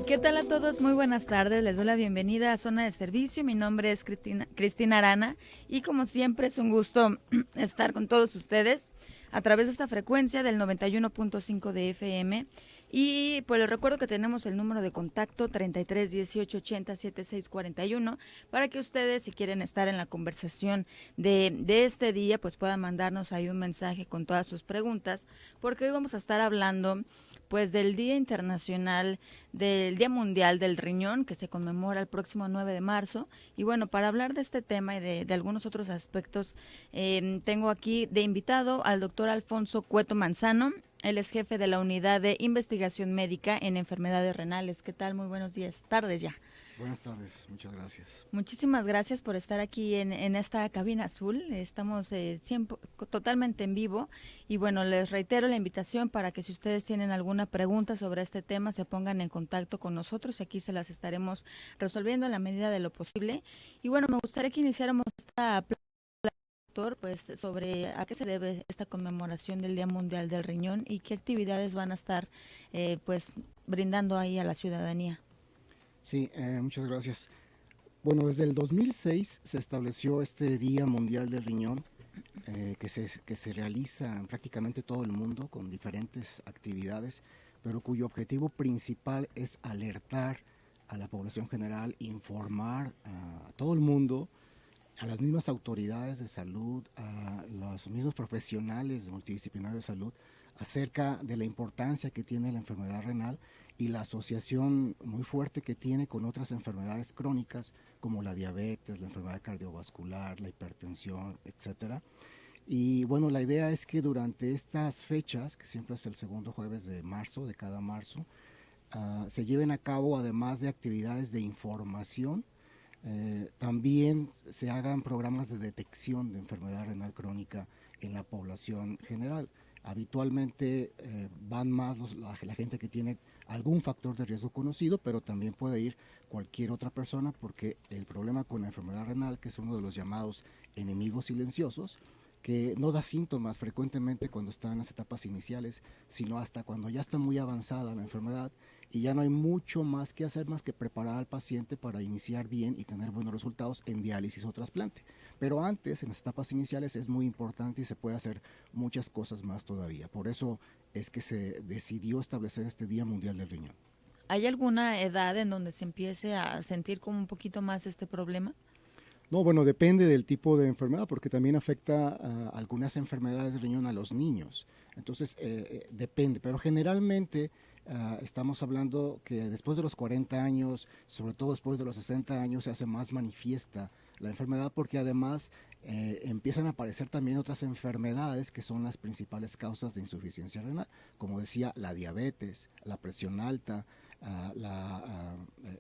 ¿Qué tal a todos? Muy buenas tardes. Les doy la bienvenida a Zona de Servicio. Mi nombre es Cristina Arana y como siempre es un gusto estar con todos ustedes a través de esta frecuencia del 91.5 de FM. Y pues les recuerdo que tenemos el número de contacto 33 18 80 76 41 para que ustedes, si quieren estar en la conversación de este día, pues puedan mandarnos ahí un mensaje con todas sus preguntas, porque hoy vamos a estar hablando pues del Día Internacional, del Día Mundial del Riñón, que se conmemora el próximo 9 de marzo. Y bueno, para hablar de este tema y de algunos otros aspectos, tengo aquí de invitado al doctor Alfonso Cueto Manzano. Él es jefe de la Unidad de Investigación Médica en Enfermedades Renales. ¿Qué tal? Muy buenos días, tardes ya. Buenas tardes, muchas gracias. Muchísimas gracias por estar aquí en esta cabina azul. Estamos totalmente en vivo y bueno, les reitero la invitación para que si ustedes tienen alguna pregunta sobre este tema se pongan en contacto con nosotros y aquí se las estaremos resolviendo en la medida de lo posible. Y bueno, me gustaría que iniciáramos esta plática, pues sobre a qué se debe esta conmemoración del Día Mundial del Riñón y qué actividades van a estar pues brindando ahí a la ciudadanía. Sí, muchas gracias. Bueno, desde el 2006 se estableció este Día Mundial del Riñón, que se realiza en prácticamente todo el mundo con diferentes actividades, pero cuyo objetivo principal es alertar a la población general, informar a todo el mundo, a las mismas autoridades de salud, a los mismos profesionales multidisciplinarios de salud, acerca de la importancia que tiene la enfermedad renal y la asociación muy fuerte que tiene con otras enfermedades crónicas como la diabetes, la enfermedad cardiovascular, la hipertensión, etcétera. Y bueno, la idea es que durante estas fechas, que siempre es el segundo jueves de marzo, de cada marzo, se lleven a cabo, además de actividades de información, también se hagan programas de detección de enfermedad renal crónica en la población general. Habitualmente van más la gente que tiene algún factor de riesgo conocido, pero también puede ir cualquier otra persona, porque el problema con la enfermedad renal, que es uno de los llamados enemigos silenciosos, que no da síntomas frecuentemente cuando está en las etapas iniciales, sino hasta cuando ya está muy avanzada la enfermedad y ya no hay mucho más que hacer más que preparar al paciente para iniciar bien y tener buenos resultados en diálisis o trasplante. Pero antes, en las etapas iniciales, es muy importante y se puede hacer muchas cosas más todavía. Por eso es que se decidió establecer este Día Mundial del Riñón. ¿Hay alguna edad en donde se empiece a sentir como un poquito más este problema? No, bueno, depende del tipo de enfermedad, porque también afecta a algunas enfermedades de riñón a los niños. Entonces, depende, pero generalmente estamos hablando que después de los 40 años, sobre todo después de los 60 años, se hace más manifiesta la enfermedad, porque además empiezan a aparecer también otras enfermedades que son las principales causas de insuficiencia renal, como decía, la diabetes, la presión alta,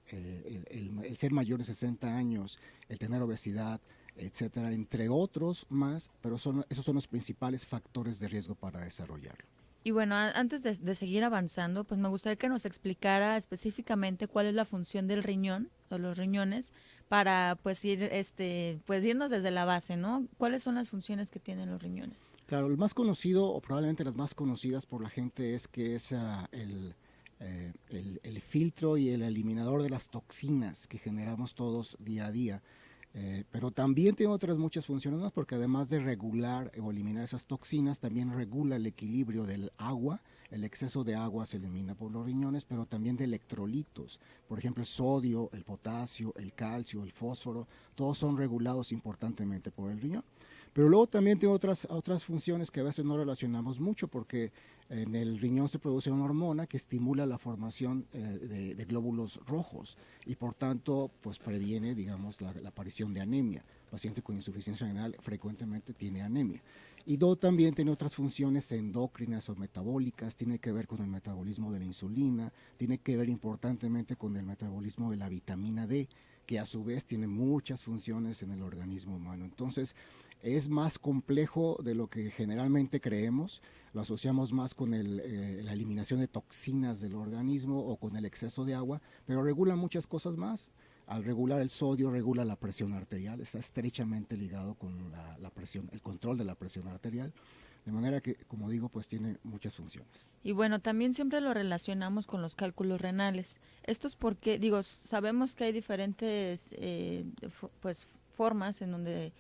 el ser mayor de 60 años, el tener obesidad, etcétera, entre otros más, pero esos son los principales factores de riesgo para desarrollarlo. Y bueno, antes de seguir avanzando, pues me gustaría que nos explicara específicamente cuál es la función del riñón o los riñones para pues pues irnos desde la base, ¿no? ¿Cuáles son las funciones que tienen los riñones? Claro, el más conocido, o probablemente las más conocidas por la gente, es que es el filtro y el eliminador de las toxinas que generamos todos día a día. Pero también tiene otras muchas funciones más, porque además de regular o eliminar esas toxinas, también regula el equilibrio del agua. El exceso de agua se elimina por los riñones, pero también de electrolitos. Por ejemplo, el sodio, el potasio, el calcio, el fósforo, todos son regulados importantemente por el riñón. Pero luego también tiene otras funciones que a veces no relacionamos mucho, porque en el riñón se produce una hormona que estimula la formación de glóbulos rojos y por tanto pues previene, digamos, la aparición de anemia. El paciente con insuficiencia renal frecuentemente tiene anemia. Y luego también tiene otras funciones endocrinas o metabólicas, tiene que ver con el metabolismo de la insulina, tiene que ver importantemente con el metabolismo de la vitamina D, que a su vez tiene muchas funciones en el organismo humano. Entonces, es más complejo de lo que generalmente creemos, lo asociamos más con la eliminación de toxinas del organismo o con el exceso de agua, pero regula muchas cosas más. Al regular el sodio, regula la presión arterial, está estrechamente ligado con la presión, el control de la presión arterial. de manera que, como digo, pues tiene muchas funciones. Y bueno, también siempre lo relacionamos con los cálculos renales. Esto es porque, digo, sabemos que hay diferentes pues formas en donde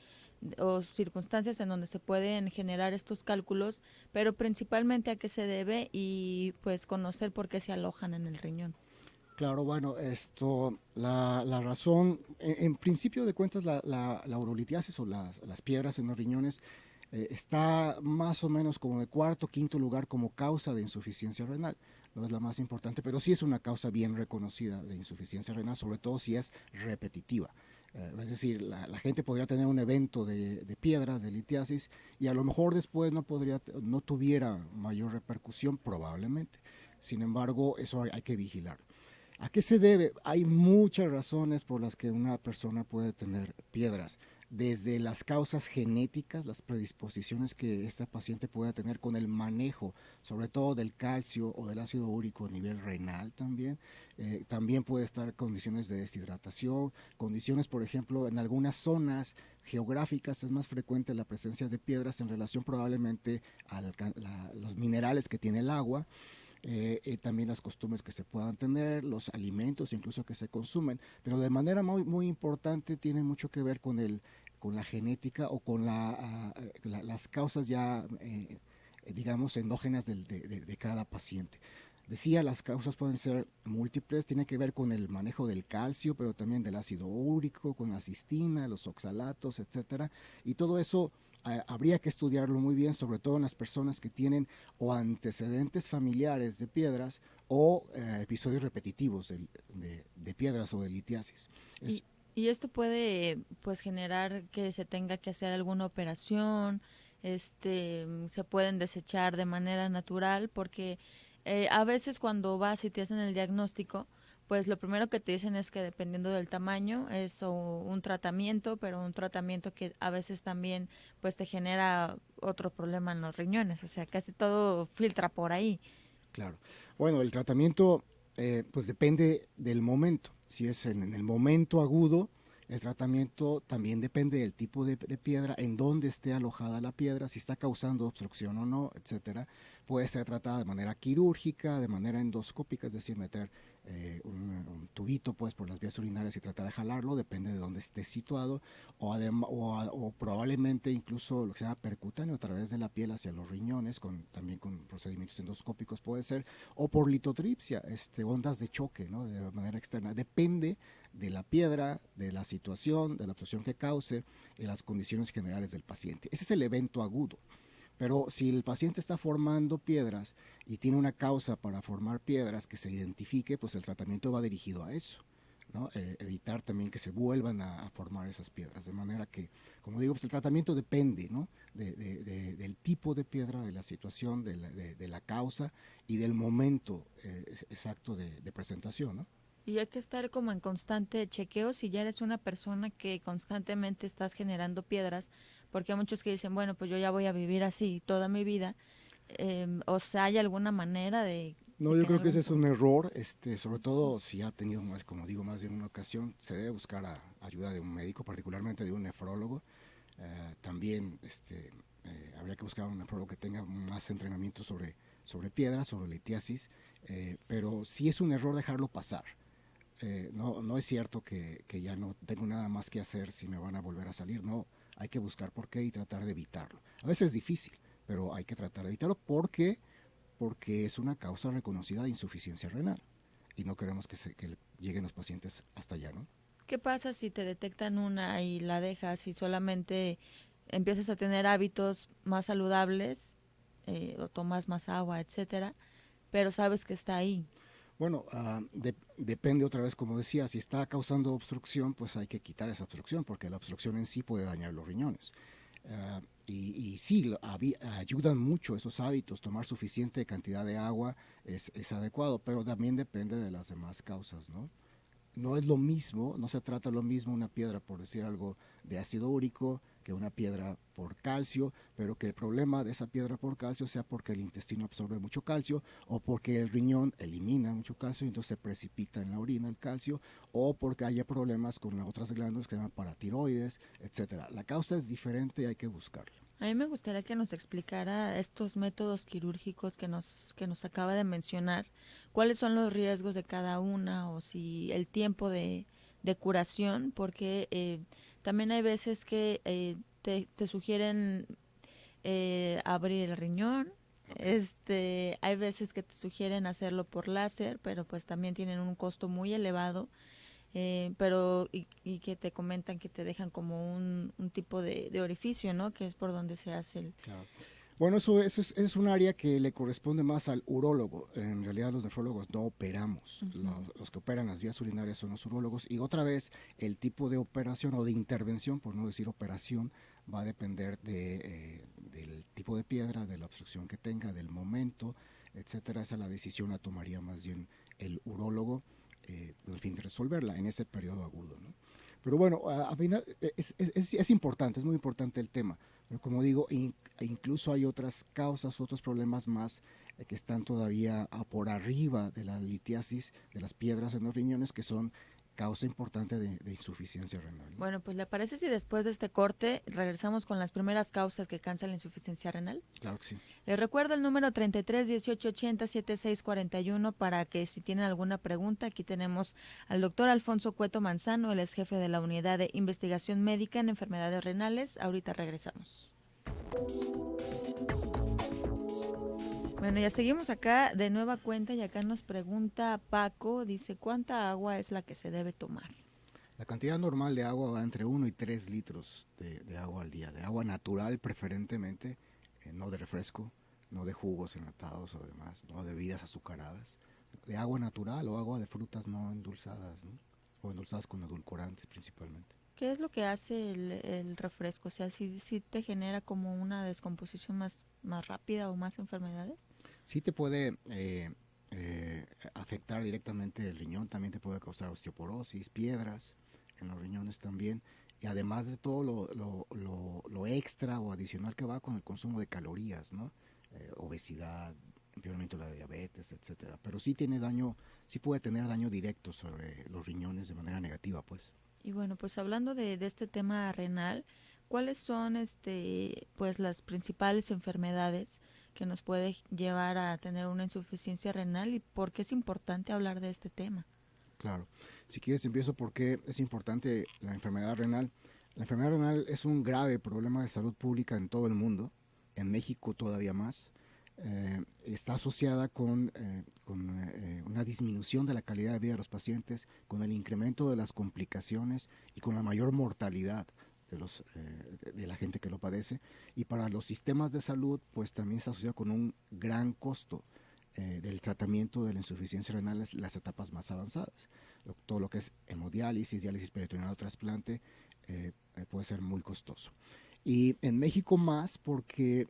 o circunstancias en donde se pueden generar estos cálculos, pero principalmente a qué se debe y pues conocer por qué se alojan en el riñón. Claro, bueno, la razón, en principio de cuentas, la urolitiasis o las piedras en los riñones está más o menos como de cuarto, quinto lugar como causa de insuficiencia renal. No es la más importante, pero sí es una causa bien reconocida de insuficiencia renal, sobre todo si es repetitiva. Es decir, la gente podría tener un evento de piedras, de litiasis, y a lo mejor después no tuviera mayor repercusión, probablemente. Sin embargo, eso hay que vigilar. ¿A qué se debe? Hay muchas razones por las que una persona puede tener piedras, desde las causas genéticas, las predisposiciones que esta paciente pueda tener con el manejo, sobre todo del calcio o del ácido úrico a nivel renal también. También puede estar condiciones de deshidratación, condiciones, por ejemplo, en algunas zonas geográficas es más frecuente la presencia de piedras en relación probablemente a los minerales que tiene el agua. También las costumbres que se puedan tener, los alimentos incluso que se consumen, pero de manera muy importante tiene mucho que ver con la genética o con las causas ya, digamos, endógenas de cada paciente. Decía, las causas pueden ser múltiples, tiene que ver con el manejo del calcio, pero también del ácido úrico, con la cistina, los oxalatos, etcétera, y todo eso habría que estudiarlo muy bien, sobre todo en las personas que tienen o antecedentes familiares de piedras o episodios repetitivos de piedras o de litiasis. Y, y esto puede pues generar que se tenga que hacer alguna operación, se pueden desechar de manera natural porque a veces cuando vas y te hacen el diagnóstico, pues lo primero que te dicen es que dependiendo del tamaño es o un tratamiento, pero un tratamiento que a veces también pues te genera otro problema en los riñones, o sea, casi todo filtra por ahí. Claro. Bueno, el tratamiento pues depende del momento. Si es en el momento agudo, el tratamiento también depende del tipo de piedra, en dónde esté alojada la piedra, si está causando obstrucción o no, etcétera. Puede ser tratada de manera quirúrgica, de manera endoscópica, es decir, meter un tubito pues por las vías urinarias y tratar de jalarlo, depende de dónde esté situado, o probablemente incluso lo que se llama percutáneo a través de la piel hacia los riñones, también con procedimientos endoscópicos puede ser, o por litotripsia, ondas de choque, ¿no? De manera externa. Depende de la piedra, de la situación, de la obstrucción que cause, de las condiciones generales del paciente. Ese es el evento agudo. Pero si el paciente está formando piedras y tiene una causa para formar piedras que se identifique, pues el tratamiento va dirigido a eso, ¿no? Evitar también que se vuelvan a formar esas piedras. De manera que, como digo, pues el tratamiento depende, ¿no? Del tipo de piedra, de la situación, de la causa y del momento exacto de presentación, ¿no? Y hay que estar como en constante chequeo si ya eres una persona que constantemente estás generando piedras, porque hay muchos que dicen, bueno, pues yo ya voy a vivir así toda mi vida, o sea, ¿hay alguna manera No, de yo que en creo que algún ese es un punto? error, sobre todo si ha tenido más, como digo, más de una ocasión, se debe buscar ayuda de un médico, particularmente de un nefrólogo. También habría que buscar un nefrólogo que tenga más entrenamiento sobre piedras, sobre litiasis, pero sí es un error dejarlo pasar. No es cierto que ya no tengo nada más que hacer si me van a volver a salir, no, hay que buscar por qué y tratar de evitarlo. A veces es difícil, pero hay que tratar de evitarlo porque es una causa reconocida de insuficiencia renal y no queremos que lleguen los pacientes hasta allá, ¿no? ¿Qué pasa si te detectan una y la dejas y solamente empiezas a tener hábitos más saludables, o tomas más agua, etcétera, pero sabes que está ahí? Bueno, depende otra vez, como decía, si está causando obstrucción, pues hay que quitar esa obstrucción, porque la obstrucción en sí puede dañar los riñones. Y sí, ayudan mucho esos hábitos, tomar suficiente cantidad de agua es adecuado, pero también depende de las demás causas, ¿no? No es lo mismo, no se trata lo mismo una piedra, por decir algo, de ácido úrico que una piedra por calcio, pero que el problema de esa piedra por calcio sea porque el intestino absorbe mucho calcio o porque el riñón elimina mucho calcio y entonces se precipita en la orina el calcio, o porque haya problemas con las otras glándulas que se llaman paratiroides, etcétera. La causa es diferente y hay que buscarla. A mí me gustaría que nos explicara estos métodos quirúrgicos que nos acaba de mencionar, cuáles son los riesgos de cada una o si el tiempo de curación, porque también hay veces que te sugieren abrir el riñón. Okay. Hay veces que te sugieren hacerlo por láser, pero pues también tienen un costo muy elevado, y que te comentan que te dejan como un tipo de orificio, ¿no? Que es por donde se hace el... Claro. Bueno, es un área que le corresponde más al urólogo. En realidad los nefrólogos no operamos. Ujú. Los que operan las vías urinarias son los urólogos. Y otra vez, el tipo de operación o de intervención, por no decir operación, va a depender del tipo de piedra, de la obstrucción que tenga, del momento, etcétera. Esa la decisión la tomaría más bien el urólogo, con el fin de resolverla en ese periodo agudo, ¿no? Pero bueno, a final es importante, es muy importante el tema. Pero como digo, incluso hay otras causas, otros problemas más que están todavía por arriba de la litiasis, de las piedras en los riñones, que son causa importante de insuficiencia renal, ¿no? Bueno, pues ¿le parece si después de este corte regresamos con las primeras causas que causan la insuficiencia renal? Claro que sí. Les recuerdo el número 33 18 80 7641 para que si tienen alguna pregunta, aquí tenemos al doctor Alfonso Cueto Manzano, él es jefe de la Unidad de Investigación Médica en Enfermedades Renales. Ahorita regresamos. Bueno, ya seguimos acá de nueva cuenta y acá nos pregunta Paco, dice, ¿cuánta agua es la que se debe tomar? La cantidad normal de agua va entre 1 y 3 litros de agua al día, de agua natural preferentemente, no de refresco, no de jugos enlatados o demás, no de bebidas azucaradas, de agua natural o agua de frutas no endulzadas, ¿no? O endulzadas con edulcorantes principalmente. ¿Qué es lo que hace el refresco? O sea, si te genera como una descomposición más rápida o más enfermedades. Sí te puede afectar directamente el riñón, también te puede causar osteoporosis, piedras en los riñones también, y además de todo lo extra o adicional que va con el consumo de calorías, ¿no? Obesidad, empeoramiento de la diabetes, etcétera. Pero sí tiene daño, sí puede tener daño directo sobre los riñones de manera negativa, pues. Y bueno, pues hablando de este tema renal, ¿cuáles son pues las principales enfermedades que nos puede llevar a tener una insuficiencia renal y por qué es importante hablar de este tema? Claro. Si quieres empiezo porque es importante la enfermedad renal. La enfermedad renal es un grave problema de salud pública en todo el mundo, en México todavía más. Está asociada con una disminución de la calidad de vida de los pacientes, con el incremento de las complicaciones y con la mayor mortalidad de la gente que lo padece. Y para los sistemas de salud, pues también está asociado con un gran costo del tratamiento de la insuficiencia renal en las etapas más avanzadas. Todo lo que es hemodiálisis, diálisis peritoneal o trasplante puede ser muy costoso. Y en México más porque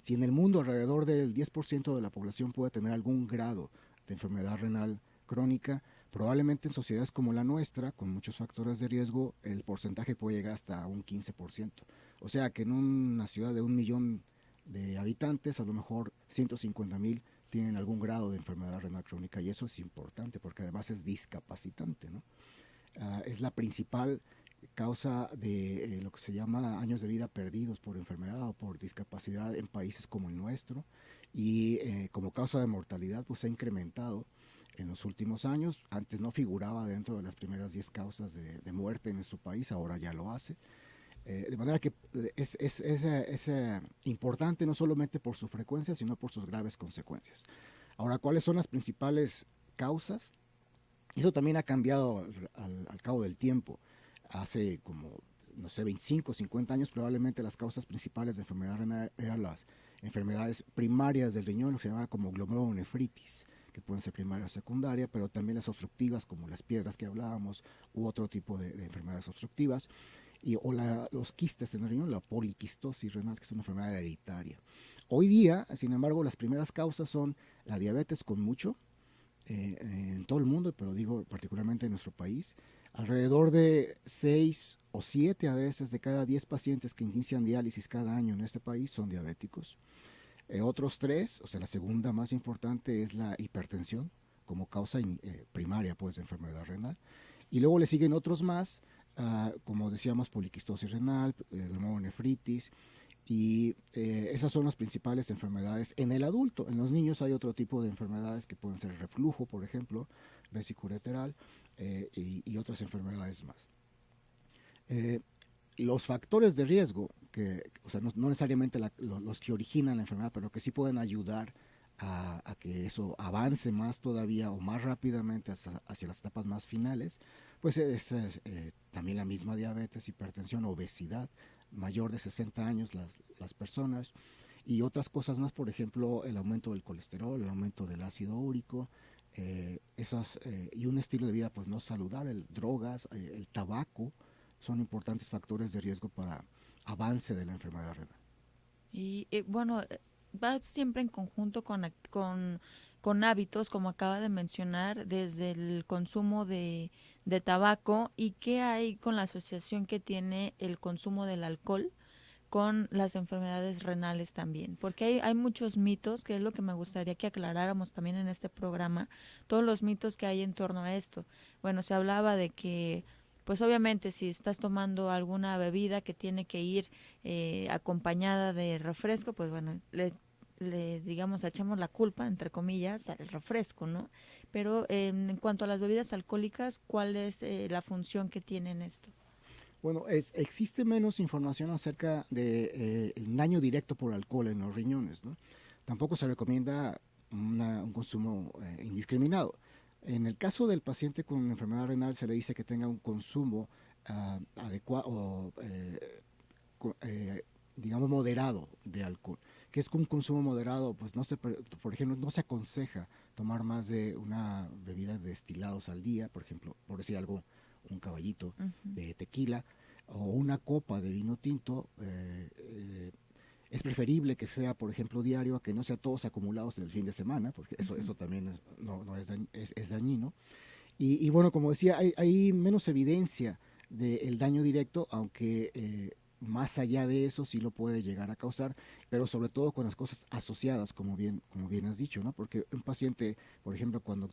si en el mundo alrededor del 10% de la población puede tener algún grado de enfermedad renal crónica, probablemente en sociedades como la nuestra, con muchos factores de riesgo, el porcentaje puede llegar hasta un 15%. O sea que en una ciudad de 1 millón de habitantes, a lo mejor 150,000 tienen algún grado de enfermedad renal crónica y eso es importante porque además es discapacitante, ¿no? Es la principal causa de lo que se llama años de vida perdidos por enfermedad o por discapacidad en países como el nuestro y como causa de mortalidad pues ha incrementado en los últimos años. Antes no figuraba dentro de las primeras 10 causas de muerte en nuestro país, ahora ya lo hace. De manera que es importante no solamente por su frecuencia, sino por sus graves consecuencias. Ahora, ¿cuáles son las principales causas? Eso también ha cambiado al cabo del tiempo. Hace como, no sé, 25, 50 años probablemente las causas principales de enfermedad renal eran las enfermedades primarias del riñón, lo que se llama como glomerulonefritis, que pueden ser primaria o secundaria, pero también las obstructivas como las piedras que hablábamos u otro tipo de enfermedades obstructivas los quistes en el riñón, la poliquistosis renal, que es una enfermedad hereditaria. Hoy día, sin embargo, las primeras causas son la diabetes con mucho, en todo el mundo, pero digo particularmente en nuestro país. Alrededor de 6 o 7 a veces de cada 10 pacientes que inician diálisis cada año en este país son diabéticos. Otros 3, o sea, la segunda más importante es la hipertensión como causa primaria pues, de enfermedad renal. Y luego le siguen otros más, como decíamos, poliquistosis renal, glomerulonefritis, Y esas son las principales enfermedades en el adulto. En los niños hay otro tipo de enfermedades que pueden ser reflujo, por ejemplo, vesicoureteral, y otras enfermedades más. Eh, los factores de riesgo, o sea, no necesariamente los que originan la enfermedad, pero que sí pueden ayudar a que eso avance más todavía o más rápidamente hacia las etapas más finales, pues es también la misma diabetes, hipertensión, obesidad, mayor de 60 años las personas, y otras cosas más, por ejemplo, el aumento del colesterol, el aumento del ácido úrico, y un estilo de vida pues no saludable, drogas, el tabaco, son importantes factores de riesgo para avance de la enfermedad renal. Y bueno, va siempre en conjunto con hábitos, como acaba de mencionar, desde el consumo de tabaco y qué hay con la asociación que tiene el consumo del alcohol con las enfermedades renales también, porque hay muchos mitos, que es lo que me gustaría que aclaráramos también en este programa, todos los mitos que hay en torno a esto. Bueno, se hablaba de que, pues obviamente si estás tomando alguna bebida que tiene que ir acompañada de refresco, pues bueno, digamos, echamos la culpa, entre comillas, al refresco, ¿no? Pero en cuanto a las bebidas alcohólicas, ¿cuál es la función que tienen esto? Bueno, existe menos información acerca del daño directo por alcohol en los riñones, ¿no? Tampoco se recomienda un consumo indiscriminado. En el caso del paciente con enfermedad renal se le dice que tenga un consumo adecuado, digamos, moderado de alcohol. Que es un consumo moderado, pues no se, por ejemplo, no se aconseja tomar más de una bebida de destilados al día, por ejemplo, por decir algo, un caballito Ujú. de tequila o una copa de vino tinto. Es preferible que sea, por ejemplo, diario, a que no sea todos acumulados en el fin de semana, porque Ujú. eso también no es dañino. Y bueno, como decía, hay menos evidencia del daño directo, aunque más allá de eso sí lo puede llegar a causar, pero sobre todo con las cosas asociadas, como bien has dicho, ¿no? Porque un paciente, por ejemplo, cuando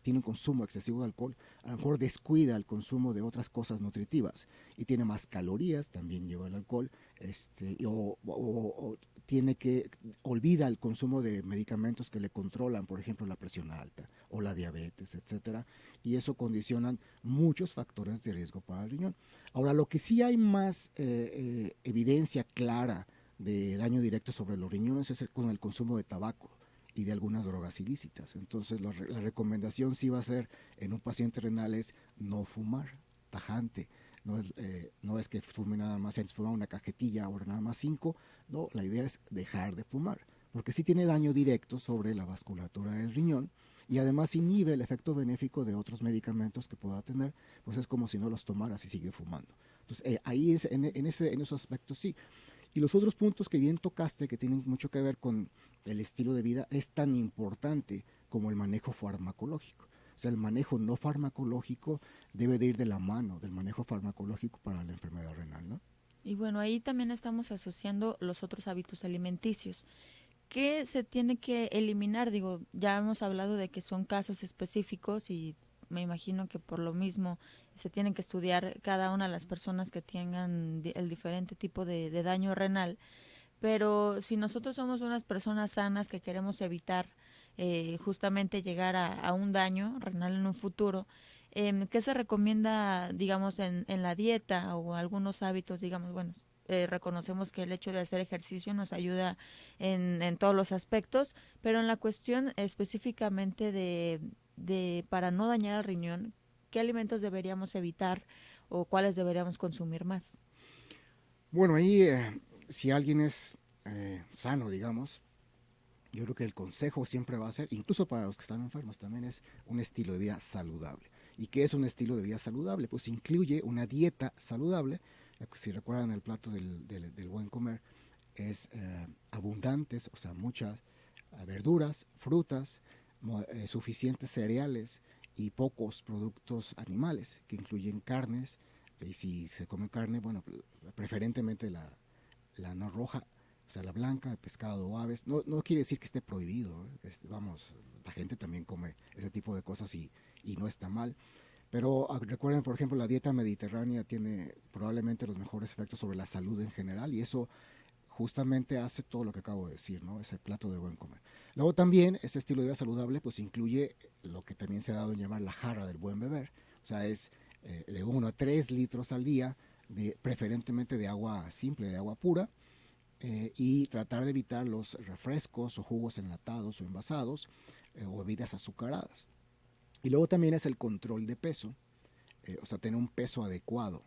tiene un consumo excesivo de alcohol, a lo mejor descuida el consumo de otras cosas nutritivas y tiene más calorías, también lleva el alcohol, o tiene que olvida el consumo de medicamentos que le controlan, por ejemplo, la presión alta o la diabetes, etcétera, y eso condicionan muchos factores de riesgo para el riñón. Ahora, lo que sí hay más evidencia clara de daño directo sobre los riñones es con el consumo de tabaco y de algunas drogas ilícitas. Entonces, la recomendación sí va a ser en un paciente renal es no fumar, tajante. No es que fume nada más, antes fumaba una cajetilla, ahora nada más 5. No, la idea es dejar de fumar, porque sí tiene daño directo sobre la vasculatura del riñón y además inhibe el efecto benéfico de otros medicamentos que pueda tener, pues es como si no los tomaras y sigue fumando. Entonces, ahí es, en esos aspectos sí. Y los otros puntos que bien tocaste, que tienen mucho que ver con el estilo de vida, es tan importante como el manejo farmacológico. O sea, el manejo no farmacológico debe de ir de la mano del manejo farmacológico para la enfermedad renal, ¿no? Y bueno, ahí también estamos asociando los otros hábitos alimenticios. ¿Qué se tiene que eliminar? Digo, ya hemos hablado de que son casos específicos y me imagino que por lo mismo se tienen que estudiar cada una de las personas que tengan el diferente tipo de daño renal. Pero si nosotros somos unas personas sanas que queremos evitar justamente llegar a un daño renal en un futuro, ¿qué se recomienda, digamos, en la dieta o algunos hábitos, digamos, bueno, reconocemos que el hecho de hacer ejercicio nos ayuda en todos los aspectos, pero en la cuestión específicamente de para no dañar al riñón, ¿qué alimentos deberíamos evitar o cuáles deberíamos consumir más? Bueno, ahí si alguien es sano, digamos, yo creo que el consejo siempre va a ser, incluso para los que están enfermos, también es un estilo de vida saludable. ¿Y qué es un estilo de vida saludable? Pues incluye una dieta saludable. Si recuerdan el plato del buen comer, es abundantes, o sea, muchas verduras, frutas, suficientes cereales y pocos productos animales, que incluyen carnes. Y si se come carne, bueno, preferentemente la no roja, o sea, la blanca, pescado o aves. No quiere decir que esté prohibido, ¿eh? Vamos, la gente también come ese tipo de cosas y no está mal. Pero recuerden, por ejemplo, la dieta mediterránea tiene probablemente los mejores efectos sobre la salud en general y eso justamente hace todo lo que acabo de decir, ¿no? Ese plato de buen comer. Luego también este estilo de vida saludable pues incluye lo que también se ha dado en llamar la jarra del buen beber, o sea, es de 1 a 3 litros al día, preferentemente de agua simple, de agua pura, y tratar de evitar los refrescos o jugos enlatados o envasados o bebidas azucaradas. Y luego también es el control de peso, o sea, tener un peso adecuado.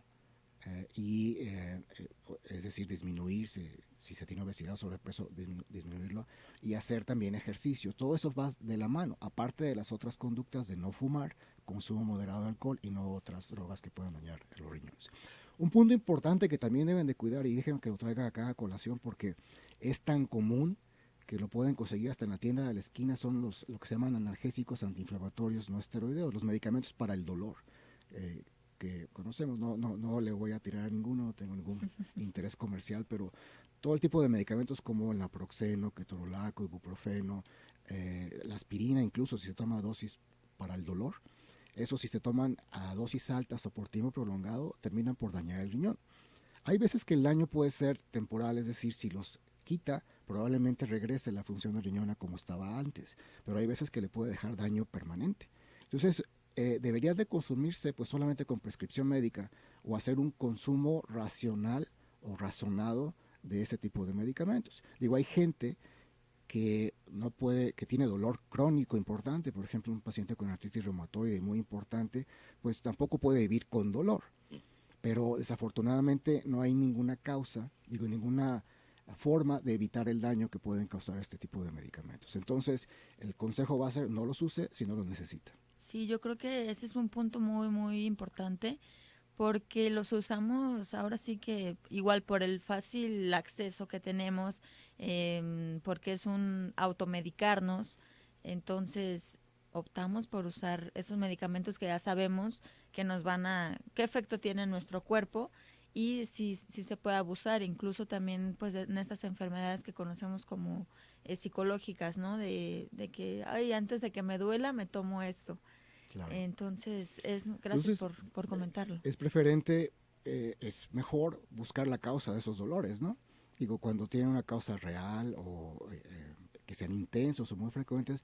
Es decir, disminuir si se tiene obesidad o sobrepeso, disminuirlo y hacer también ejercicio. Todo eso va de la mano, aparte de las otras conductas de no fumar, consumo moderado de alcohol y no otras drogas que puedan dañar los riñones. Un punto importante que también deben de cuidar, y déjenme que lo traiga acá a colación porque es tan común que lo pueden conseguir hasta en la tienda de la esquina, son lo que se llaman analgésicos antiinflamatorios no esteroideos, los medicamentos para el dolor. Que conocemos, no le voy a tirar a ninguno, no tengo ningún interés comercial, pero todo el tipo de medicamentos como el naproxeno, ketorolaco, ibuprofeno, la aspirina, incluso si se toma a dosis para el dolor, eso si se toman a dosis altas o por tiempo prolongado, terminan por dañar el riñón. Hay veces que el daño puede ser temporal, es decir, si los quita, probablemente regrese la función del riñón a como estaba antes, pero hay veces que le puede dejar daño permanente. Entonces, debería de consumirse pues solamente con prescripción médica o hacer un consumo racional o razonado de ese tipo de medicamentos. Digo, hay gente que no puede, que tiene dolor crónico importante, por ejemplo, un paciente con artritis reumatoide muy importante, pues tampoco puede vivir con dolor. Pero desafortunadamente no hay ninguna causa, digo, ninguna forma de evitar el daño que pueden causar este tipo de medicamentos. Entonces, el consejo va a ser no los use si no los necesita. Sí, yo creo que ese es un punto muy, muy importante porque los usamos ahora sí que igual por el fácil acceso que tenemos, porque es un automedicarnos, entonces optamos por usar esos medicamentos que ya sabemos que nos van a, qué efecto tiene en nuestro cuerpo y si se puede abusar, incluso también pues en estas enfermedades que conocemos como psicológicas, ¿no? De que, ay, antes de que me duela me tomo esto. Claro. Entonces, gracias Entonces, por comentarlo. es preferente, es mejor buscar la causa de esos dolores, ¿no? Digo, cuando tienen una causa real o que sean intensos o muy frecuentes.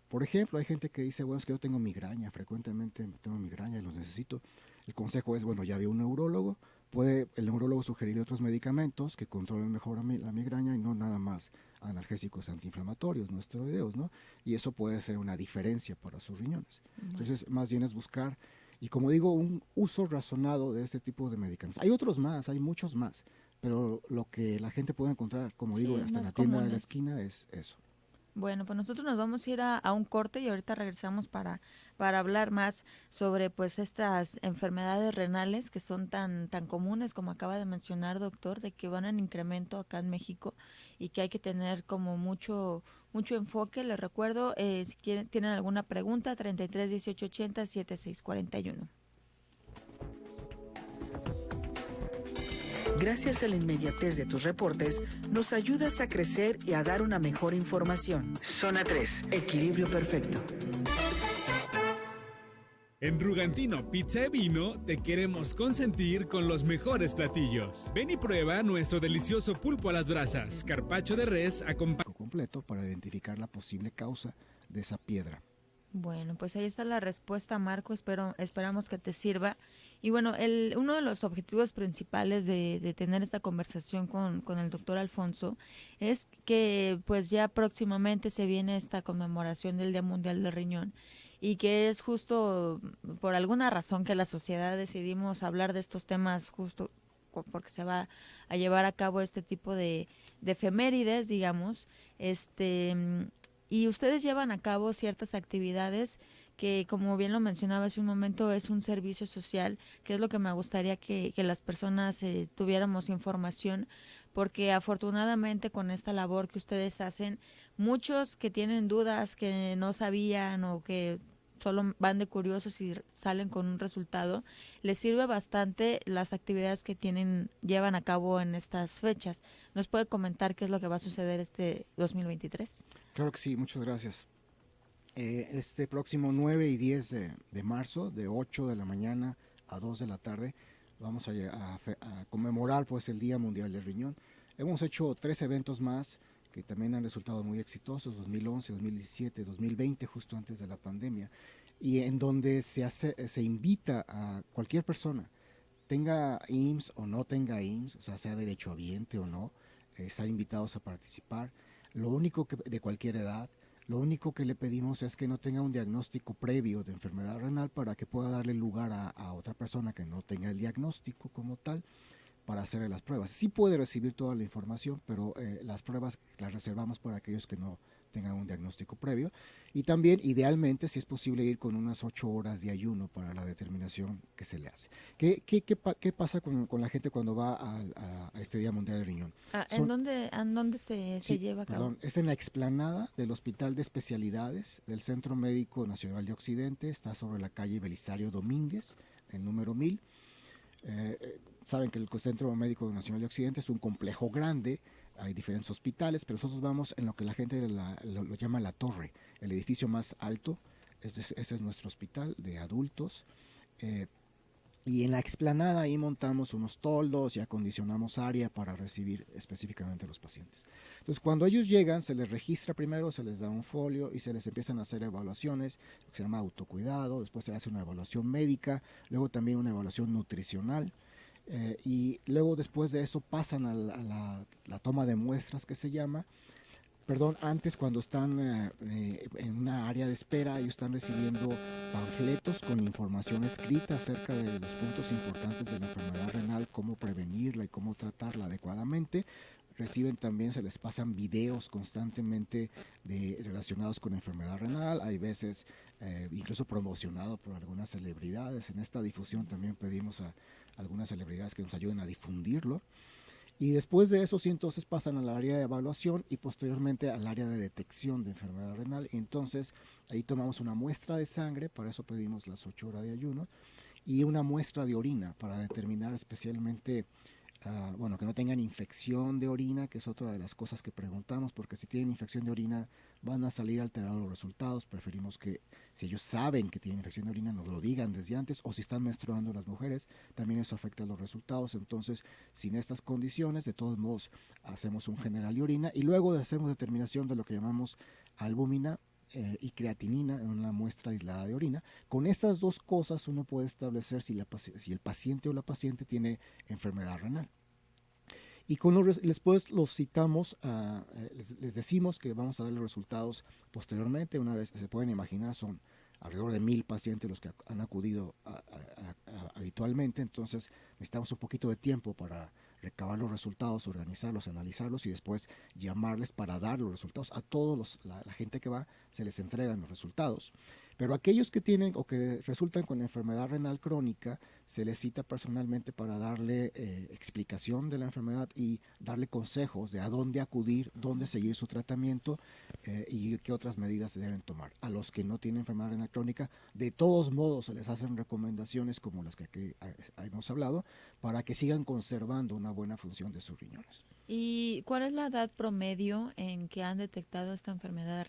Por ejemplo, hay gente que dice, bueno, es que yo tengo migraña, frecuentemente tengo migraña y los necesito. El consejo es, bueno, ya vi un neurólogo, puede el neurólogo sugerirle otros medicamentos que controlen mejor la migraña y no nada más analgésicos antiinflamatorios, no esteroideos, ¿no? Y eso puede ser una diferencia para sus riñones. Bueno. Entonces, más bien es buscar, y como digo, un uso razonado de este tipo de medicamentos. Hay otros más, hay muchos más, pero lo que la gente puede encontrar, como digo, hasta en la tienda de la esquina es eso. Bueno, pues nosotros nos vamos a ir a un corte y ahorita regresamos para hablar más sobre pues estas enfermedades renales que son tan comunes como acaba de mencionar, doctor, de que van en incremento acá en México y que hay que tener como mucho enfoque. Les recuerdo, si tienen alguna pregunta, 33 18 80 76 41. Gracias a la inmediatez de tus reportes, nos ayudas a crecer y a dar una mejor información. Zona 3. Equilibrio perfecto. En Rugantino Pizza y Vino te queremos consentir con los mejores platillos. Ven y prueba nuestro delicioso pulpo a las brasas, carpaccio de res acompañado completo para identificar la posible causa de esa piedra. Bueno, pues ahí está la respuesta, Marco. Esperamos que te sirva. Y bueno, uno de los objetivos principales de tener esta conversación con el doctor Alfonso es que pues ya próximamente se viene esta conmemoración del Día Mundial del Riñón y que es justo por alguna razón que la sociedad decidimos hablar de estos temas justo porque se va a llevar a cabo este tipo de efemérides, digamos, y ustedes llevan a cabo ciertas actividades que, como bien lo mencionaba hace un momento, es un servicio social, que es lo que me gustaría que las personas tuviéramos información, porque afortunadamente con esta labor que ustedes hacen, muchos que tienen dudas, que no sabían o que solo van de curiosos y salen con un resultado, les sirve bastante las actividades que llevan a cabo en estas fechas. ¿Nos puede comentar qué es lo que va a suceder este 2023? Claro que sí, muchas gracias. Este próximo 9 y 10 de marzo, de 8 de la mañana a 2 de la tarde, vamos a conmemorar pues el Día Mundial del Riñón. Hemos hecho 3 eventos más que también han resultado muy exitosos, 2011, 2017, 2020, justo antes de la pandemia, y en donde se invita a cualquier persona, tenga IMSS o no tenga IMSS, o sea, sea derechohabiente o no, están invitados a participar. Lo único que, de cualquier edad, lo único que le pedimos es que no tenga un diagnóstico previo de enfermedad renal para que pueda darle lugar a otra persona que no tenga el diagnóstico como tal para hacerle las pruebas. Sí puede recibir toda la información, pero las pruebas las reservamos para aquellos que no tengan un diagnóstico previo. Y también, idealmente, si es posible, ir con unas 8 horas de ayuno para la determinación que se le hace. ¿Qué pasa con la gente cuando va a este Día Mundial del Riñón? ¿En dónde se lleva a cabo? Perdón, es en la explanada del Hospital de Especialidades del Centro Médico Nacional de Occidente. Está sobre la calle Belisario Domínguez, el número 1000. Saben que el Centro Médico Nacional de Occidente es un complejo grande, hay diferentes hospitales, pero nosotros vamos en lo que la gente lo llama la torre, el edificio más alto. Ese es nuestro hospital de adultos. Y en la explanada ahí montamos unos toldos y acondicionamos área para recibir específicamente a los pacientes. Entonces, cuando ellos llegan, se les registra primero, se les da un folio y se les empiezan a hacer evaluaciones, que se llama autocuidado, después se hace una evaluación médica, luego también una evaluación nutricional. Y luego después de eso pasan a la toma de muestras, que se llama. Perdón, antes, cuando están en una área de espera, ellos están recibiendo panfletos con información escrita acerca de los puntos importantes de la enfermedad renal, cómo prevenirla y cómo tratarla adecuadamente. Reciben también, se les pasan videos constantemente relacionados con la enfermedad renal, hay veces incluso promocionado por algunas celebridades. En esta difusión también pedimos a algunas celebridades que nos ayuden a difundirlo. Y después de eso, sí, entonces pasan al área de evaluación y posteriormente al área de detección de enfermedad renal. Entonces, ahí tomamos una muestra de sangre, para eso pedimos las 8 horas de ayuno, y una muestra de orina para determinar especialmente, que no tengan infección de orina, que es otra de las cosas que preguntamos, porque si tienen infección de orina van a salir alterados los resultados. Preferimos que, si ellos saben que tienen infección de orina, nos lo digan desde antes, o si están menstruando las mujeres, también eso afecta los resultados. Entonces, sin estas condiciones, de todos modos, hacemos un general de orina y luego hacemos determinación de lo que llamamos albúmina y creatinina en una muestra aislada de orina. Con estas dos cosas uno puede establecer si el paciente o la paciente tiene enfermedad renal. Y después los citamos, les decimos que vamos a dar los resultados posteriormente. Una vez, se pueden imaginar, son alrededor de 1000 pacientes los que han acudido habitualmente. Entonces necesitamos un poquito de tiempo para recabar los resultados, organizarlos, analizarlos y después llamarles para dar los resultados. A todos la gente que va se les entregan los resultados. Pero aquellos que tienen o que resultan con enfermedad renal crónica, se les cita personalmente para darle explicación de la enfermedad y darle consejos de a dónde acudir, dónde seguir su tratamiento y qué otras medidas se deben tomar. A los que no tienen enfermedad renal crónica, de todos modos se les hacen recomendaciones como las que aquí hemos hablado, para que sigan conservando una buena función de sus riñones. ¿Y cuál es la edad promedio en que han detectado esta enfermedad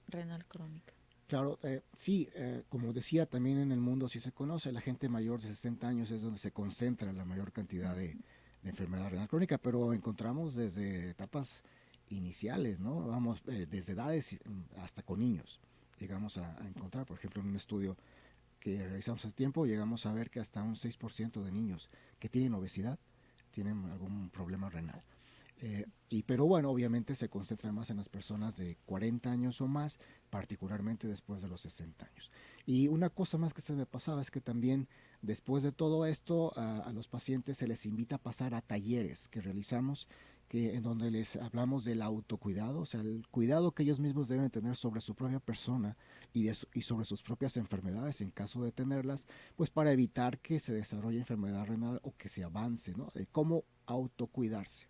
renal crónica? Claro, sí, como decía, también en el mundo sí se conoce, la gente mayor de 60 años es donde se concentra la mayor cantidad de enfermedad renal crónica, pero encontramos desde etapas iniciales, ¿no? Vamos, desde edades hasta con niños, llegamos a encontrar, por ejemplo, en un estudio que realizamos hace tiempo, llegamos a ver que hasta un 6% de niños que tienen obesidad tienen algún problema renal. Pero bueno, obviamente se concentra más en las personas de 40 años o más, particularmente después de los 60 años. Y una cosa más que se me pasaba es que también después de todo esto a los pacientes se les invita a pasar a talleres que realizamos, en donde les hablamos del autocuidado, o sea, el cuidado que ellos mismos deben tener sobre su propia persona y sobre sus propias enfermedades en caso de tenerlas, pues para evitar que se desarrolle enfermedad renal o que se avance, ¿no? De cómo autocuidarse.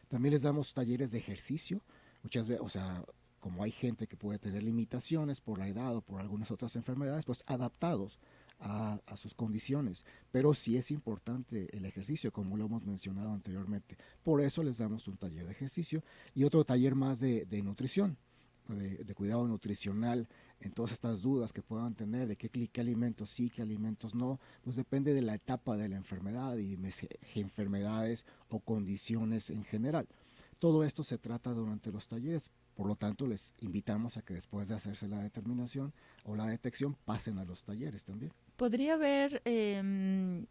También les damos talleres de ejercicio, muchas veces, o sea, como hay gente que puede tener limitaciones por la edad o por algunas otras enfermedades, pues adaptados a sus condiciones. Pero sí es importante el ejercicio, como lo hemos mencionado anteriormente. Por eso les damos un taller de ejercicio y otro taller más de nutrición, de cuidado nutricional, en todas estas dudas que puedan tener de qué alimentos sí, qué alimentos no, pues depende de la etapa de la enfermedad y enfermedades o condiciones en general. Todo esto se trata durante los talleres, por lo tanto les invitamos a que después de hacerse la determinación o la detección pasen a los talleres también. ¿Podría haber el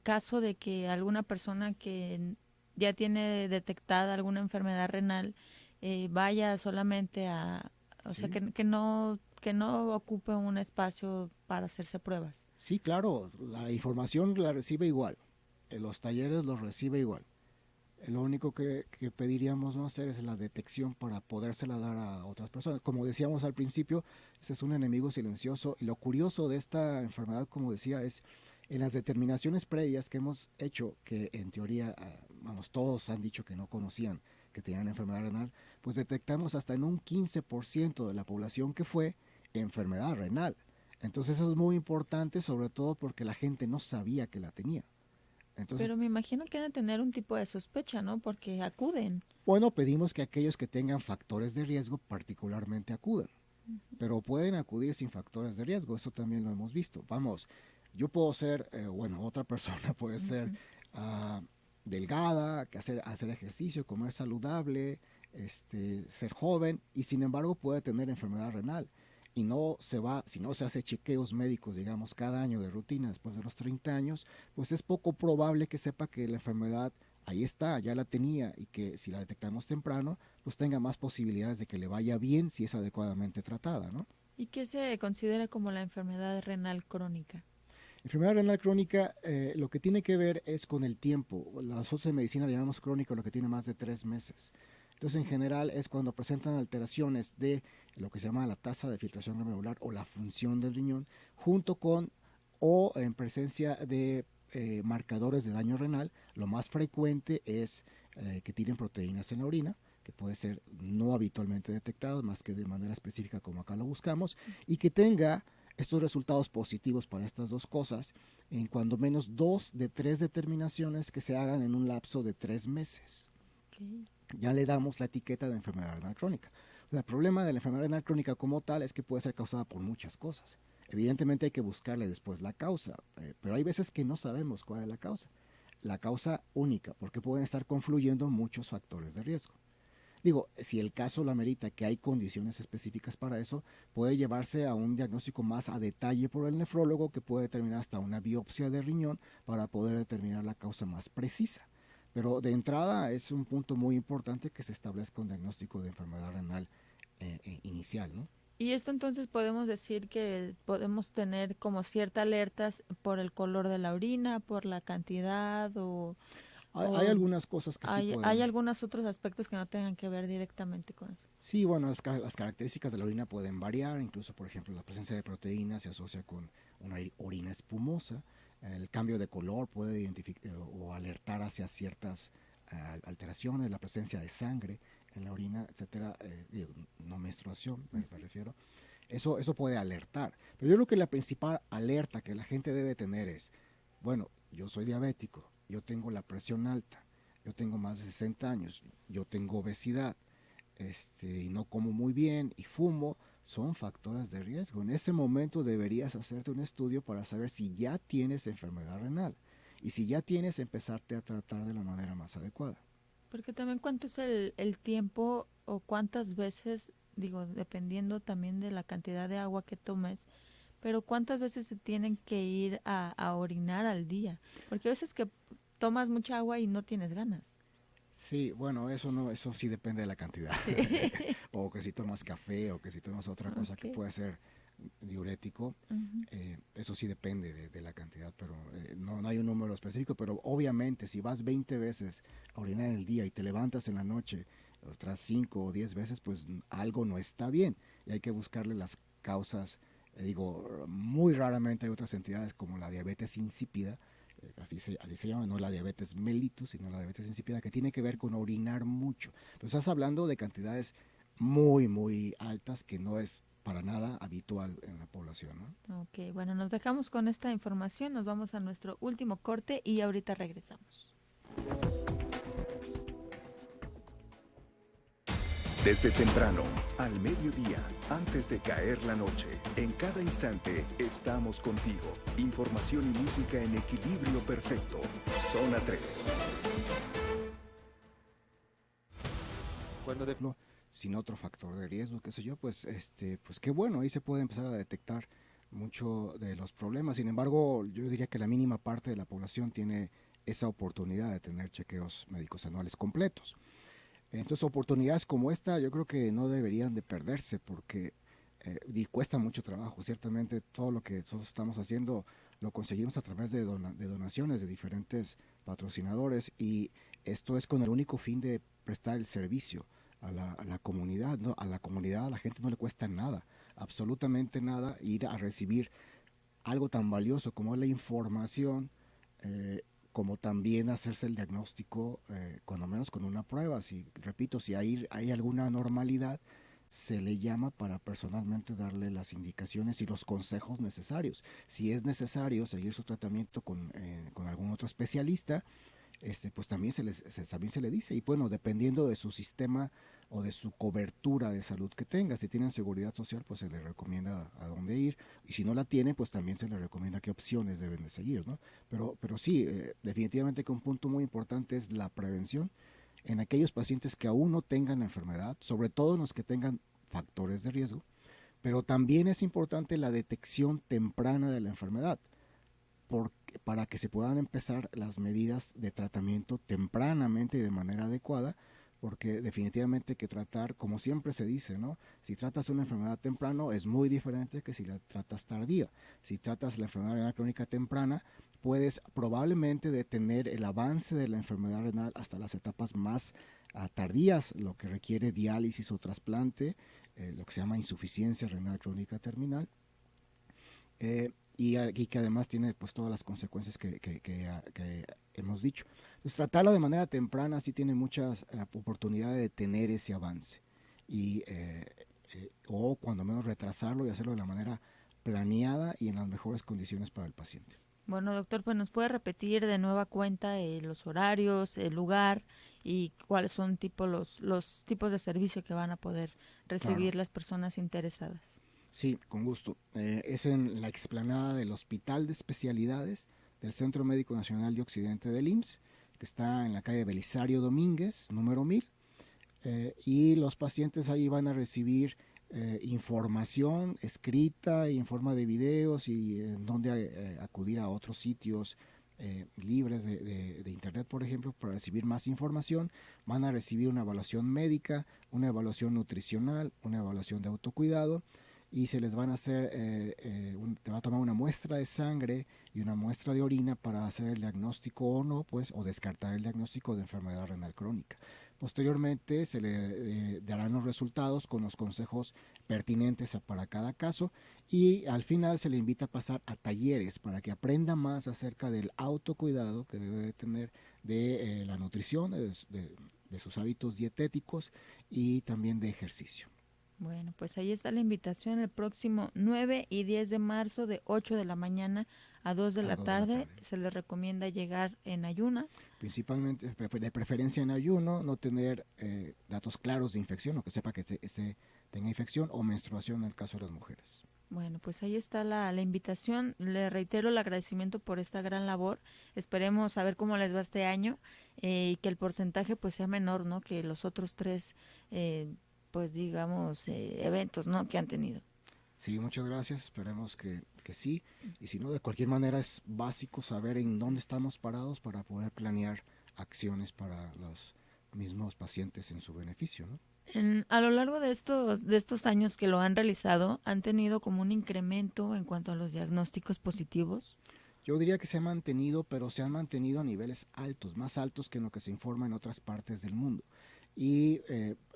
caso de que alguna persona que ya tiene detectada alguna enfermedad renal vaya solamente o sea, que no ocupe un espacio para hacerse pruebas? Sí, claro, la información la recibe igual, en los talleres los recibe igual. Lo único que pediríamos no hacer es la detección para podérsela dar a otras personas. Como decíamos al principio, ese es un enemigo silencioso, y lo curioso de esta enfermedad, como decía, es en las determinaciones previas que hemos hecho, que en teoría, todos han dicho que no conocían que tenían enfermedad renal, pues detectamos hasta en un 15% de la población que fue enfermedad renal. Entonces eso es muy importante, sobre todo porque la gente no sabía que la tenía. Entonces, pero me imagino que deben tener un tipo de sospecha, ¿no? Porque acuden. bueno, pedimos que aquellos que tengan factores de riesgo particularmente acudan, pero pueden acudir sin factores de riesgo, eso también lo hemos visto. Vamos, yo puedo ser, otra persona puede ser delgada, hacer ejercicio, comer saludable, ser joven, y sin embargo puede tener enfermedad renal. Y si no se hace chequeos médicos, digamos, cada año de rutina después de los 30 años, pues es poco probable que sepa que la enfermedad ahí está, ya la tenía, y que si la detectamos temprano, pues tenga más posibilidades de que le vaya bien si es adecuadamente tratada, ¿no? ¿Y qué se considera como la enfermedad renal crónica? Enfermedad renal crónica, lo que tiene que ver es con el tiempo. Nosotros en medicina le llamamos crónico lo que tiene más de 3 meses. Entonces, en general, es cuando presentan alteraciones de lo que se llama la tasa de filtración glomerular o la función del riñón, junto con o en presencia de marcadores de daño renal. Lo más frecuente es que tienen proteínas en la orina, que puede ser no habitualmente detectado, más que de manera específica como acá lo buscamos, y que tenga estos resultados positivos para estas dos cosas en cuando menos 2 de 3 determinaciones que se hagan en un lapso de 3 meses. Okay. Ya le damos la etiqueta de enfermedad renal crónica. El problema de la enfermedad renal crónica como tal es que puede ser causada por muchas cosas. Evidentemente hay que buscarle después la causa, pero hay veces que no sabemos cuál es la causa única, porque pueden estar confluyendo muchos factores de riesgo. Digo, si el caso lo amerita, que hay condiciones específicas para eso, puede llevarse a un diagnóstico más a detalle por el nefrólogo, que puede determinar hasta una biopsia de riñón para poder determinar la causa más precisa. Pero de entrada es un punto muy importante que se establezca un diagnóstico de enfermedad renal inicial, ¿no? Y esto entonces podemos decir que podemos tener como cierta alertas por el color de la orina, por la cantidad Hay algunas cosas que sí pueden. Hay algunos otros aspectos que no tengan que ver directamente con eso. Sí, bueno, las características de la orina pueden variar, incluso por ejemplo la presencia de proteínas se asocia con una orina espumosa. El cambio de color puede identificar o alertar hacia ciertas alteraciones, la presencia de sangre en la orina, etcétera, no menstruación, me refiero. Eso puede alertar. Pero yo creo que la principal alerta que la gente debe tener es, bueno, yo soy diabético, yo tengo la presión alta, yo tengo más de 60 años, yo tengo obesidad, y no como muy bien y fumo, son factores de riesgo. En ese momento deberías hacerte un estudio para saber si ya tienes enfermedad renal, y si ya tienes, empezarte a tratar de la manera más adecuada. Porque también cuánto es el tiempo o cuántas veces, digo, dependiendo también de la cantidad de agua que tomes, pero cuántas veces se tienen que ir a orinar al día, porque a veces que tomas mucha agua y no tienes ganas. Sí, bueno, eso sí depende de la cantidad. O que si tomas café, o que si tomas otra cosa que puede ser diurético, eso sí depende de la cantidad, pero no hay un número específico. Pero obviamente si vas 20 veces a orinar en el día y te levantas en la noche otras 5 o 10 veces, pues algo no está bien y hay que buscarle las causas. Muy raramente hay otras entidades como la diabetes insípida, así se llama, no la diabetes mellitus, sino la diabetes insípida, que tiene que ver con orinar mucho. Pero estás hablando de cantidades muy, muy altas, que no es para nada habitual en la población, ¿no? Ok, bueno, nos dejamos con esta información, nos vamos a nuestro último corte y ahorita regresamos. Desde temprano, al mediodía, antes de caer la noche, en cada instante estamos contigo. Información y música en equilibrio perfecto. Zona 3. sin otro factor de riesgo, qué sé yo, pues qué bueno, ahí se puede empezar a detectar mucho de los problemas. Sin embargo, yo diría que la mínima parte de la población tiene esa oportunidad de tener chequeos médicos anuales completos. Entonces, oportunidades como esta yo creo que no deberían de perderse porque y cuesta mucho trabajo. Ciertamente todo lo que nosotros estamos haciendo lo conseguimos a través de donaciones de diferentes patrocinadores, y esto es con el único fin de prestar el servicio a la comunidad, ¿no? A la gente no le cuesta nada, absolutamente nada, ir a recibir algo tan valioso como la información, como también hacerse el diagnóstico, cuando menos con una prueba. Si, repito, si hay alguna anormalidad, se le llama para personalmente darle las indicaciones y los consejos necesarios. Si es necesario seguir su tratamiento con algún otro especialista, pues también también se le dice. Y bueno, dependiendo de su sistema o de su cobertura de salud que tenga, si tienen seguridad social, pues se le recomienda a dónde ir, y si no la tienen, pues también se le recomienda qué opciones deben de seguir, ¿no? Pero sí, definitivamente que un punto muy importante es la prevención en aquellos pacientes que aún no tengan la enfermedad, sobre todo en los que tengan factores de riesgo, pero también es importante la detección temprana de la enfermedad, para que se puedan empezar las medidas de tratamiento tempranamente y de manera adecuada, porque definitivamente que tratar, como siempre se dice, ¿no? Si tratas una enfermedad temprano es muy diferente que si la tratas tardía. Si tratas la enfermedad renal crónica temprana, puedes probablemente detener el avance de la enfermedad renal hasta las etapas más tardías, lo que requiere diálisis o trasplante, lo que se llama insuficiencia renal crónica terminal. Y que además tiene pues todas las consecuencias que hemos dicho. Entonces, tratarlo de manera temprana sí tiene muchas oportunidades de detener ese avance, o cuando menos retrasarlo y hacerlo de la manera planeada y en las mejores condiciones para el paciente. Bueno, doctor, pues nos puede repetir de nueva cuenta los horarios, el lugar y cuáles son los tipos de servicio que van a poder recibir las personas interesadas. Sí, con gusto. Es en la explanada del Hospital de Especialidades del Centro Médico Nacional de Occidente del IMSS, que está en la calle Belisario Domínguez, número 1000. Y los pacientes ahí van a recibir información escrita y en forma de videos, y en donde acudir a otros sitios libres de internet, por ejemplo, para recibir más información. Van a recibir una evaluación médica, una evaluación nutricional, una evaluación de autocuidado, y se les van a hacer, te va a tomar una muestra de sangre y una muestra de orina para hacer el diagnóstico o no, pues, o descartar el diagnóstico de enfermedad renal crónica. Posteriormente se le darán los resultados con los consejos pertinentes para cada caso, y al final se le invita a pasar a talleres para que aprenda más acerca del autocuidado que debe de tener, de la nutrición, de sus hábitos dietéticos y también de ejercicio. Bueno, pues ahí está la invitación el próximo 9 y 10 de marzo de 8 de la mañana a 2 de la tarde. Se les recomienda llegar en ayunas. Principalmente, de preferencia en ayuno, no tener datos claros de infección, o que sepa que tenga infección o menstruación en el caso de las mujeres. Bueno, pues ahí está la invitación. Le reitero el agradecimiento por esta gran labor. Esperemos a ver cómo les va este año, y que el porcentaje pues sea menor, ¿no? Que los otros 3 pues digamos eventos, ¿no? Que han tenido. Sí, muchas gracias, esperemos que sí, y si no, de cualquier manera es básico saber en dónde estamos parados para poder planear acciones para los mismos pacientes en su beneficio, ¿no? A lo largo de estos años que lo han realizado, ¿han tenido como un incremento en cuanto a los diagnósticos positivos? Yo diría que se ha mantenido, pero se han mantenido a niveles altos, más altos que en lo que se informa en otras partes del mundo. Y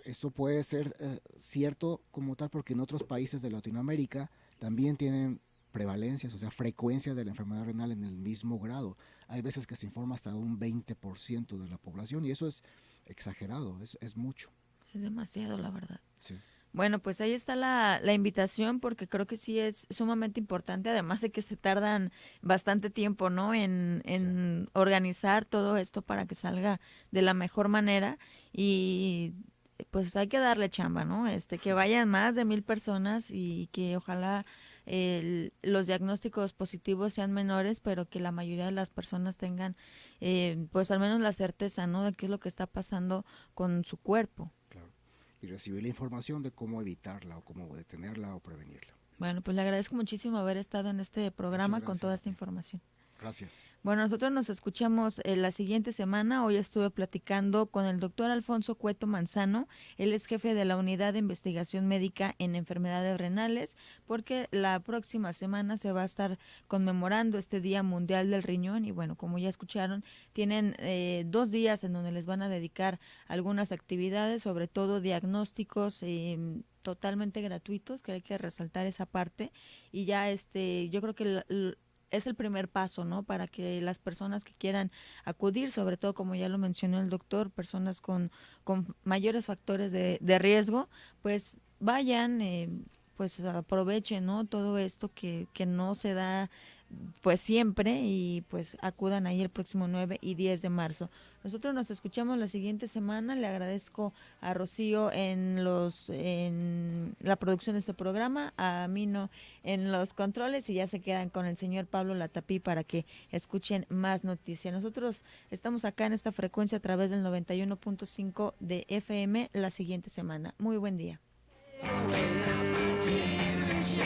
eso puede ser cierto como tal, porque en otros países de Latinoamérica también tienen prevalencias, o sea, frecuencia de la enfermedad renal en el mismo grado. Hay veces que se informa hasta un 20% de la población, y eso es exagerado, es mucho. Es demasiado, la verdad. Sí. Bueno, pues ahí está la invitación, porque creo que sí es sumamente importante, además de que se tardan bastante tiempo, ¿no? En organizar todo esto para que salga de la mejor manera, y pues hay que darle chamba, ¿no? Que vayan más de 1000 personas, y que ojalá los diagnósticos positivos sean menores, pero que la mayoría de las personas tengan pues al menos la certeza, ¿no? De qué es lo que está pasando con su cuerpo. Claro. y recibir la información de cómo evitarla o cómo detenerla o prevenirla. Bueno, pues le agradezco muchísimo haber estado en este programa con toda esta información. Gracias. Bueno, nosotros nos escuchamos la siguiente semana. Hoy estuve platicando con el doctor Alfonso Cueto Manzano. Él es jefe de la Unidad de Investigación Médica en Enfermedades Renales, porque la próxima semana se va a estar conmemorando este Día Mundial del Riñón. Y bueno, como ya escucharon, tienen 2 días en donde les van a dedicar algunas actividades, sobre todo diagnósticos totalmente gratuitos, que hay que resaltar esa parte. Y ya yo creo que es el primer paso, ¿no? Para que las personas que quieran acudir, sobre todo como ya lo mencionó el doctor, personas con mayores factores de riesgo, pues vayan, pues aprovechen, ¿no? Todo esto que no se da pues siempre, y pues acudan ahí el próximo 9 y 10 de marzo. Nosotros nos escuchamos la siguiente semana. Le agradezco a Rocío en la producción de este programa, a Mino en los controles, y ya se quedan con el señor Pablo Latapí para que escuchen más noticias. Nosotros estamos acá en esta frecuencia a través del 91.5 de FM la siguiente semana. Muy buen día.